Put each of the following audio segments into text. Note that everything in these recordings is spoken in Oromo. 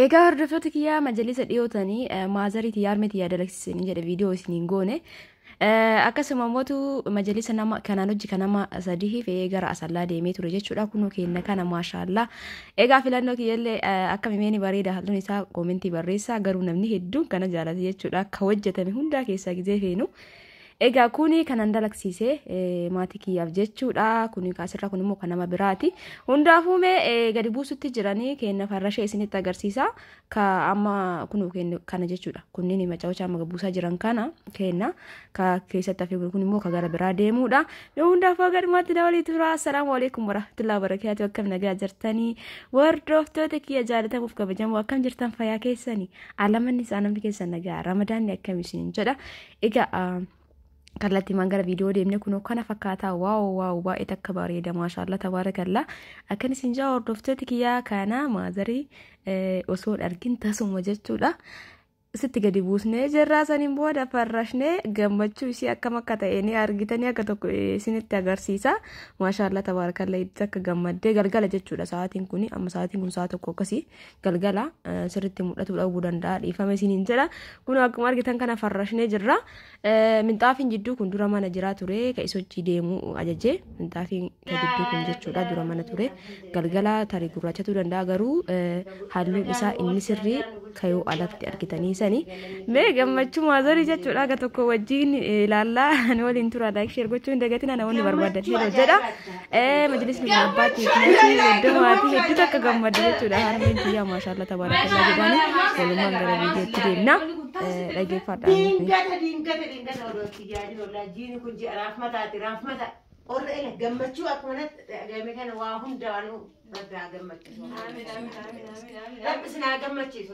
Egaa hordoftoota kiyyaa majalisa dhiyootanii maazariitii yaarmiti yaadalaksisanii jedha viidiyoo isiniin goone. Akkasuma mootu majalisa nama kanaan hojii kan nama sadii fe'ee gara asallaa deemee ture jechuudha. Kunoo kenna kana maashaallah. Egaa filannoo kiyyallee akka mimeeni bareeda halluun isaa koomentii barreessaa garuu namni hedduun kana jaalate jechuudha. Akka hojjetame hundaa keessaa gizee feenu. Egaa kuni kanan dalaksiisee maatii kiyyaaf jechuudha. Kuni kaasirra kun immoo kan nama biraati. Hundaafuu mee gadi buusutti jiranii kenna farrashee isinitti agarsiisa. Ka amma kunu kana jechuudha. Kunniin macawcha amma buusaa jiran kana kenna ka keessatti hafe kun immoo ka gara biraa deemuudha. Mee hundaafuu gadmaatti dawalii tura. Assalaamu alaykum warahmatullahi wabarakatuh. Akkam nagaa jirtanii hordoftoota kiyya jaalatamuuf kabajamoo akkam jirtan fayyaa keessanii. Alamanni isaa namni keessan nagaa Ramadaanni akkam isin jedha. Egaa kallattii mangara viidiyoo deemne kunoo kana fakkaataa waaw baay'ee takka bareeda maashaallah tabarakallah akkan isin jaa hordoftoota kiyyaa kana maazarii osoo argin tasuma jechuudha. Sitti gadi buusnee jirraa saniin booda farrashnee gammachuu isii akkam akka ta'e ni argitanii akka tokko isinitti agarsiisa. Maashaallah tabarakallah itti akka gammaddee galgala jechuudha sa'aatiin kun amma sa'aatiin kun sa'a tokko akkasii galgala sirriitti mul'atu dhabuu danda'a dhiifame isiniin jedha. Kun akkuma argitan kana farrashnee jirra. Minxaafiin jidduu kun dura mana jiraa ture ka isojii deemuu ajajee minxaafiin jidduu kun jechuudha dura mana ture galgala tarii gurraachatu danda'a garuu halluun isaa inni sirrii kayoo alatti argitanii mee gammachuu maazarii jechuudha aga tokko wajjin ilaallaa ani waliin tura like share gochuun dagatina namoonni barbaadan hedoo jedha. Majlisni abbaatti hedduu maatii hedduu takka gammada jechuudha. Harmeen kiyyaa maashaallah tabarakallah jedhani walumaan gara viidiyootti deemna. Diingata odootti yaadi ollaa jiini kun ji'a raafmata orra ele gammachuu akkuma dhagahame kana waa hundaanuu rabbi gammachiisu. Rabbi sinaa gammachiisu.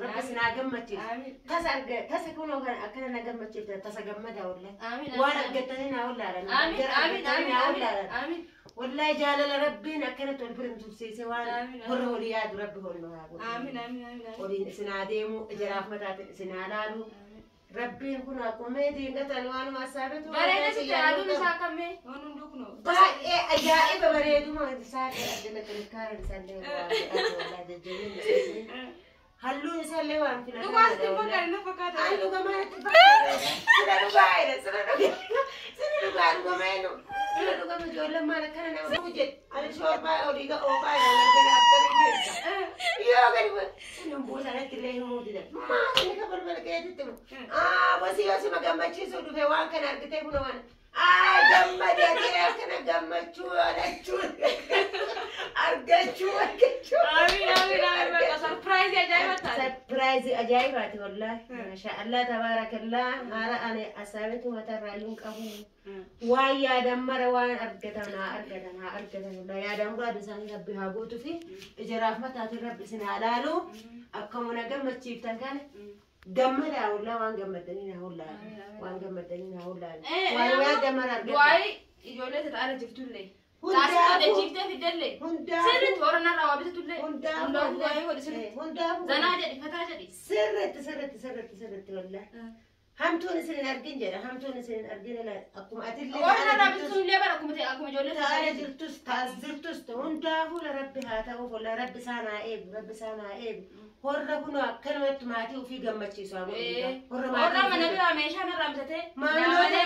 Tasa kunoo kana akkana na gammachiifte tasa gammada ollaa. Waan argattanii naa ollaalan. Wallahi jaalala rabbiin akkana tol birin tursiise waan horra olii yaadu rabbi holnoo haa godhu. Oliin sinaa deemu ijaraaf mataati sinaa laalu. Rabbiin kun akkuma diingatan waan masaabetu bareeda sitti aduun isaa kamee waan hunduu kunoo baay'ee ajaa'iba bareeduma isaa jala tilkaarin sallee waa jajjabina halluun isaallee waan filatu dhugaasti fakkaata na fakkaata hallu gamaatti fakkaata sira dhugaa ijoolleen maal akkana nama hojjet ani shorbaa oliiga oofaa gala aftarii keessa yoo gadi sinun buusanatti illee himuu dida maa inni ka balbala keetitti mu wasii yoosima gammachiisuu dhufe waan kana argitee kuna waan gammadee akkana gammachuu argachuu surprise ajaa'ibaati wallahi maashaallah tabarakallah haala ani asaabetu matarraa yuun qabu waan yaadan mara waan argatan wallahi yaadan muraada isaanii rabbi haa guutuu fi ijaraaf mataatiin rabbi isin haa laalu akkamuna gammachiiftan kana gammada wallah waan gammadanii na hollaa waan yaada mara argatan waa'ee ijoollee ta'ala jirtullee taasifate jiifte fidelle sirriitti horana raawwatullee hundaa zanaa jedhi fataa jedhi sirriitti wallah hamtuun isin argin jedha hamtuun isin argin akkuma atillee horana raawwatullee bara akkuma ijoollee ta'ala jirtus hundaafuu rabbi haa ta'uuf wallah rabbi saanaa eegu horra kunoo akkanumatti maatii ofii gammachiisu horra mana biraa meeshaa narraa bitatee maamiloolee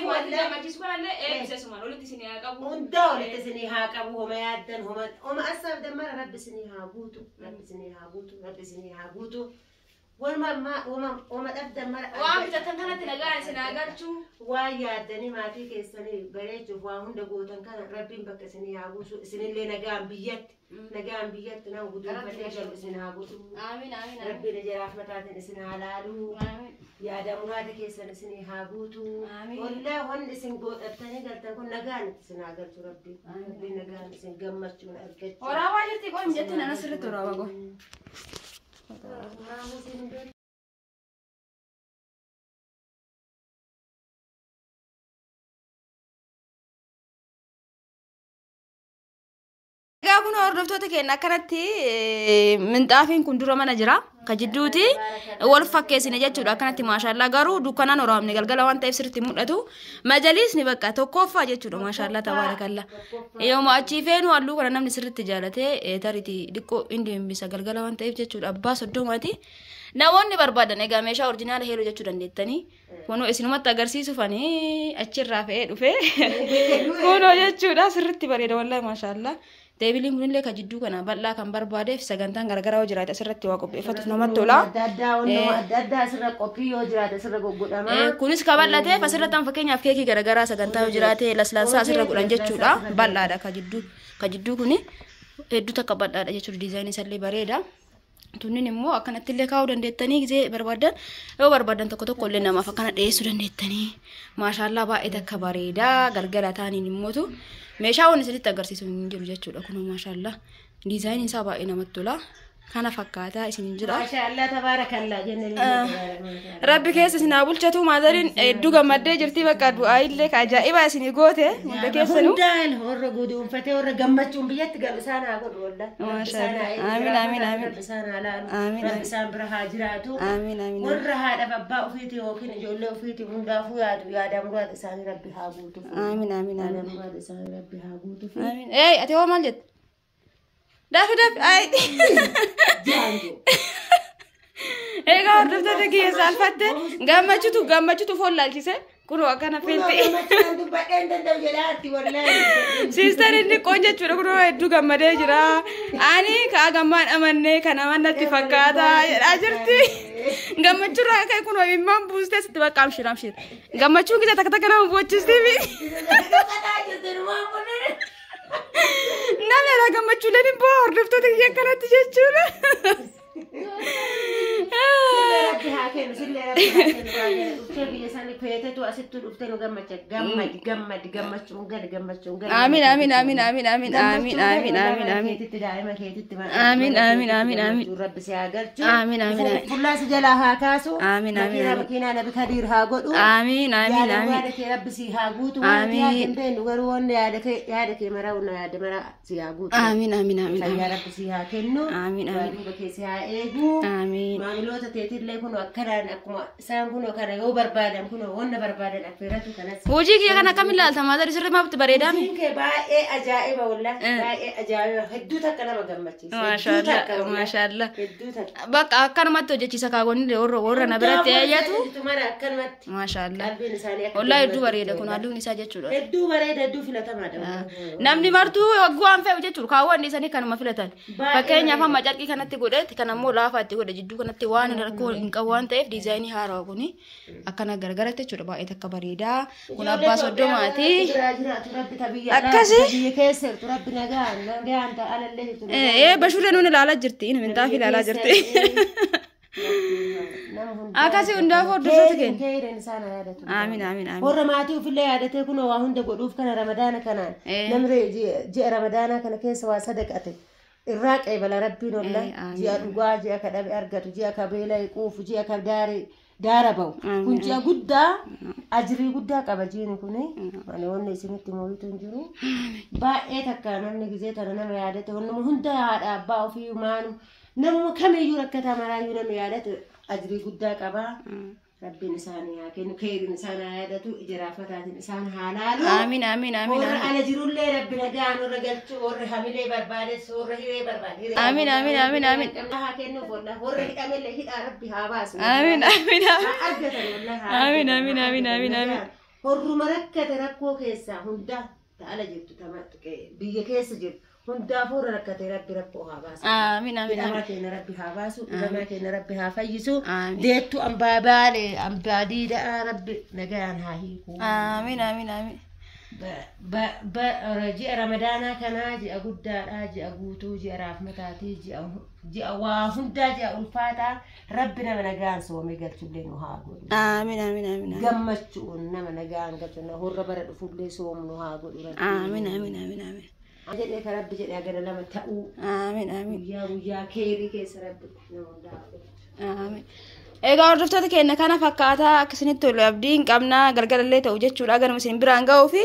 walitti gammachiisu kanallee eebbisesumaan walitti isinii haa qabu hundaa walitti isinii haa qabu homa yaaddan homa assaaf dammara rabbi isinii haa guutu wama dhabdan mara waan bitatan kanatti nagaa isin haa galchuu waan yaaddanii maatii keessanii bareechuuf waan hunda gootan kana rabbiin bakka isinii haa guutu isinillee nagaan biyyatti nama guduunfatee galu isin haa guutu rabbiin ijaraaf mataatiin isin haa laaluu yaada muraada keessan isinii haa guutu wallah wanni isin godhattanii galtan kun nagaan isin haa galchu rabbiin nagaan isin gammachuun argachuu waraabaa jirti qoon jetti nana sirriitti waraabaa qoon kun hordoftoota keenya akkanatti minxaafiin kun dura mana jira ka jidduuti wal fakkeessine jechuudha akkanatti maashaallah garuu dukkanaan oraamne galgala waan ta'eef sirriitti mul'atu majalisni bakka tokkoffaa jechuudha maashaallah tabarakallah yooma achii feenu halluu kana namni sirriitti jaalatee tariti dhiqqoo indi himbisa galgala waan ta'eef jechuudha abbaa soddomaati namoonni barbaadan egaa meeshaa orjinaala heeluu jechuu dandeettanii kunoo isinumatti agarsiisufanii achirraa fe'ee dhufe kunoo jechuudha sirriitti bareeda wallahi maashaallah deebiliin kunillee ka jidduu kana bal'aa kan barbaadeef sagantaan garagaraa yoo jiraate asirratti waa qopheeffatuuf namatti tola. Adda asirra qophii yoo jiraate asirra goggodhama. Kunis ka bal'ateef asirratti fakkeenyaaf keekii garagaraa sagantaa yoo jiraate laslaasaa asirra godhan jechuudha bal'aadha ka jidduu kuni hedduu takka bal'aadha jechuudha diizaayinii isallee bareeda. Tunnin immoo akkanatti illee kaa'uu dandeettanii gisee barbaadan yoo barbaadan tokko illee namaaf akkana dhiyeessuu dandeettanii maashaallah baay'ee takka bareedaa galgala taaniin immootu meeshaa waan isinitti agarsiisu hin jiru jechuudha kun maashaallah diizaayiniin isaa baay'ee namatti tola kana fakkaataa isin jira maashaallah tabarakallah jennee rabbi keessa isin haa bulchatu maadariin hedduu gammaddee jirti bakka du'aa illee ka ajaa'iba isin goote hunda keessanuu hundaan warra guduunfatee warra gammachuun biyyatti galu isaan haa godhu wallah maashaallah amiin amiin amiin isaan haa laalu rabbi isaan bira haa jiraatu warra haadhaaf abbaa ofiiti yookiin ijoollee ofiiti hundaafuu yaada muraata isaanii rabbi haa guutuuf amiin amiin amiin muraata isaanii rabbi haa guutuuf amiin ati hoo maal jette Dapat ay. Ega hordoftoota kiyya saalfatte gammachuutu foon laalchise kunoo akkana feelte. Siistar inni qoon jechuudha kunoo hedduu gammadee jira. Ani kaa gammaan amannee kan amannatti fakkaata jedhaa jirti. Gammachuurraa ka'e kunoo imimmaan buustee sitti bakka amshir. Gammachuun kisa takka nama bochistiifi. Namni irraa gammachuuleen immoo hordoftoota kiyya akkanatti jechuudha. Amin amin amin amin amin amin amin amin amin amin amin amin amin Rabbi si haa galchu amin amin fullaa si jalaa haa kaasu amin amin makiinaa nabi kadiir haa godhu amin amin amin yaada kee rabbi si haa guutu waan yaa dandeenyu garuu wanni yaada kee maraa una yaada maraa si haa guutu amin amin amin fayyaa rabbi si haa kennu amin amin duuba kee si haa eegu amin maamiloota teetillee kun akkanaan akkuma isaan kun kana yoo barbaadan kun wanna barbaadan affeeratu kanas hojii kiyya kana kam ilaalta maadar sirri maabti bareedaami kee baay'ee ajaa'iba wallahi baay'ee ajaa'iba hedduu takka nama gammachiisa maashaallah maashaallah hedduu takka bakka akkanumatti hojjechiisa kaagonni warra na biratti eeyyatu akkanumatti maashaallah qalbiin isaanii akka wallahi hedduu bareeda kun halluun isaa jechuudha hedduu bareeda hedduu filatamaadha namni martuu waan fe'u jechuudha kaawwanni isaanii kanuma filatan fakkeenyaaf amma carqii kanatti godhetti kan ammoo laafaatti godhe jidduu kanatti waan rakkoo hin qabu waan ta'eef diizaayinii haaraa kuni akkana gargaraatti jechuudha baay'ee takka bareedaa kun abbaa soddomaati akkasi keessa rabbi nagaan ta'alallee bashurree nuun ilaalaa jirti inni minxaafi ilaalaa jirti akkasi hundaaf hordoftoota keenya amiin amiin amiin warra maatii ofillee yaadatee kun waa hunda godhuuf kana ramadaana kanaan namni ji'a ramadaana kana keessa waa sadaqate irraa qeebala rabbiin wallahi ji'a dhugaa ji'a kadhabe argatu ji'a kabeela quufu ji'a daara bahu kun ji'a guddaa ajrii guddaa qaba jiini kuni ani wanni isinitti moo'itu hin jiru baay'ee takka namni gizee tana nama yaadate wanni hunda haadha abbaa ofii maanu namuma kamiyyuu rakkataa maraayyuu nama yaadate ajrii guddaa qaba rabbiin isaanii haa kennu khayriin isaan haa yaadatu ijraafataatiin isaan haa laalu amiin amiin amiin warra ala jirullee rabbi nagaan warra galchu warra hamilee barbaades warra hiree barbaade amiin amiin amiin amiin haa kennuuf wallahi warra hidhamellee hidhaa rabbi haa baasu amiin amiin argatan wallahi amiin amiin amiin amiin amiin warruma rakkate rakkoo keessaa hunda ta'ala jirtu tamattu biyya keessa jirtu hundaafuu rakkate rabbi rakkoo haa baasu amiin amiin hidhamaa keenya rabbi haa baasu hidhamaa keenya rabbi haa fayyisu deettu ambaa baale ambaa diidaa rabbi nagaan haa hiiku amiin amiin amiin ji'a ramadaanaa kanaa ji'a guddaadha ji'a guutuu ji'a raafmataatii ji'a waa hundaa ji'a ulfaataa rabbi nama nagaan soome galchullee nu haa godhu amiin amiin amiin gammachuun nama nagaan galchu horra bara dhufullee soomnu haa godhu rabbi amiin amiin amiin amiin jedhee ka rabbi jedhee agara lama ta'uu amiin amiin guyyaa keerii keessa rabbi nama hundaa amiin egaa hordoftoota keenya kana fakkaataa akkasinitti tolu abdii hin qabna galgalallee ta'u jechuudha ganuma isin biraan ga'uu fi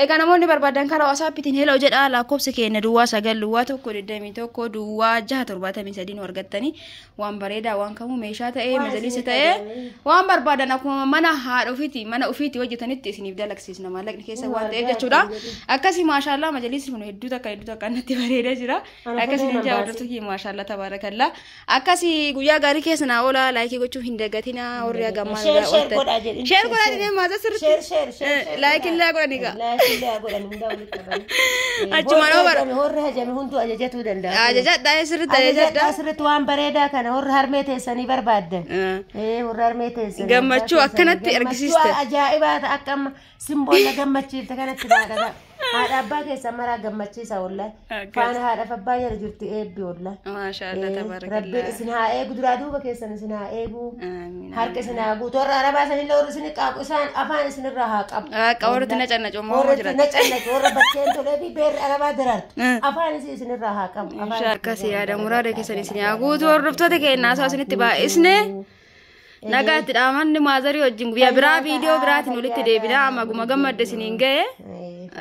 egaa namoonni barbaadan karaa WhatsAppitiin hello jedhaa lakkoofsi keenya duwwaa 9 duwwaa 121 duwwaa 673 nu argattanii waan bareedaa waan kamuu meeshaa ta'ee majaalisa ta'ee waan barbaadan akkuma mana haadha ofiitti hojjetanitti isiniif dalagsiisna maallaqni keessa waan ta'eef jechuudha akkasii maashaallah majaalisi kun hedduu takka natti bareedaa jira akkasii hin jaawwadatu ki maashaallah tabarakallah akkasii guyyaa gaarii keessa na oola laayikii gochuuf hin dagatina warri gammaan share godhaa jedhin share godhaa jedhin maasa sirriitti share laayikii illaa godhaniga laayikii godhan hunda walitti qaban achuma noo bara horri hajame hundu ajajatuu danda'a ajajadhaa sirriitti ajajadhaa sirriitti waan bareedaa kana horri harmee teessanii barbaaddan horri harmee teessanii gammachuu akkanatti argisiiste ajaa'ibaa ta'a akka amma simbolla gammachiifte kanatti baadha haadha abbaa keessa maraa gammachiisa wallahi faana haadha abbaa jala jirti eebbi wallahi maashaallah tabarakallah rabbiin isin haa eegu duraa duuba keessan isin haa eegu harka isin haa guutu warra arabaa sanillee warri isin qaaqu isaan afaan isinirraa haa qabu warri na canna coomaa jira na canna warra bakkeen tolee fi beerri arabaa daraartu afaan isinirraa haa qabu akkasii yaada muraada keessan isin haa guutu hordoftoota keenyaa isaa isinitti baay'isne nagaatti dhaamanni maazarii wajjin guyyaa biraa viidiyoo biraatiin walitti deebina amma guma gammadde isiniin ga'e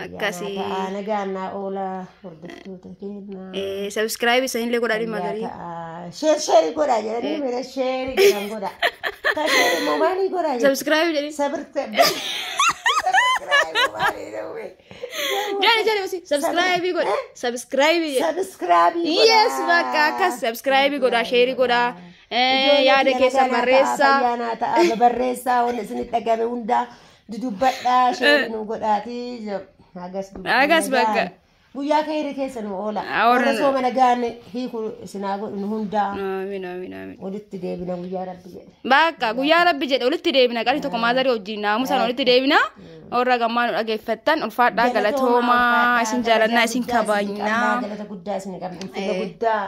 akkasii nagaannaa oola hordoftoota keenya subscribe isinillee godhaa maazarii share godhaa jedhanii mira share jedhan godhaa ka share moomaanii godhaa subscribe jedhi Jani basi subscribe godha subscribe yes bakka akkas subscribe godha share godha yaada keessa barreessa waan isin dhagame hunda dudubbadhaa share nu godhaati agas bakka guyyaa kayri keessa nu oola warra sooma nagaan hiiku isinaa godhu hunda amiin walitti deebina guyyaa rabbi jedhe bakka guyyaa rabbi jedhe walitti deebina qali tokko maazarii wajjin naamusaan walitti deebina warra gammaan nu dhageeffattan ulfaadhaa galatoomaa isin jaalannaa isin kabajnaa galata guddaa isin qabdu ulfina guddaa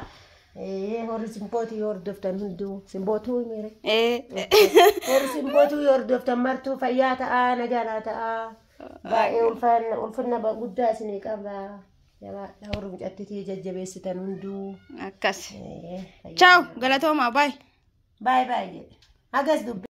horri simbootii hordoftan hunduu simbootuu mere horri simbootuu hordoftan martuu fayyaa ta'aa nagaa ta'aa baay'ee ulfina guddaa isin qabda jabaadha horri mucattitii jajjabeessitan hunduu akkas ciao galatoomaa bye jedhe hagas dubbi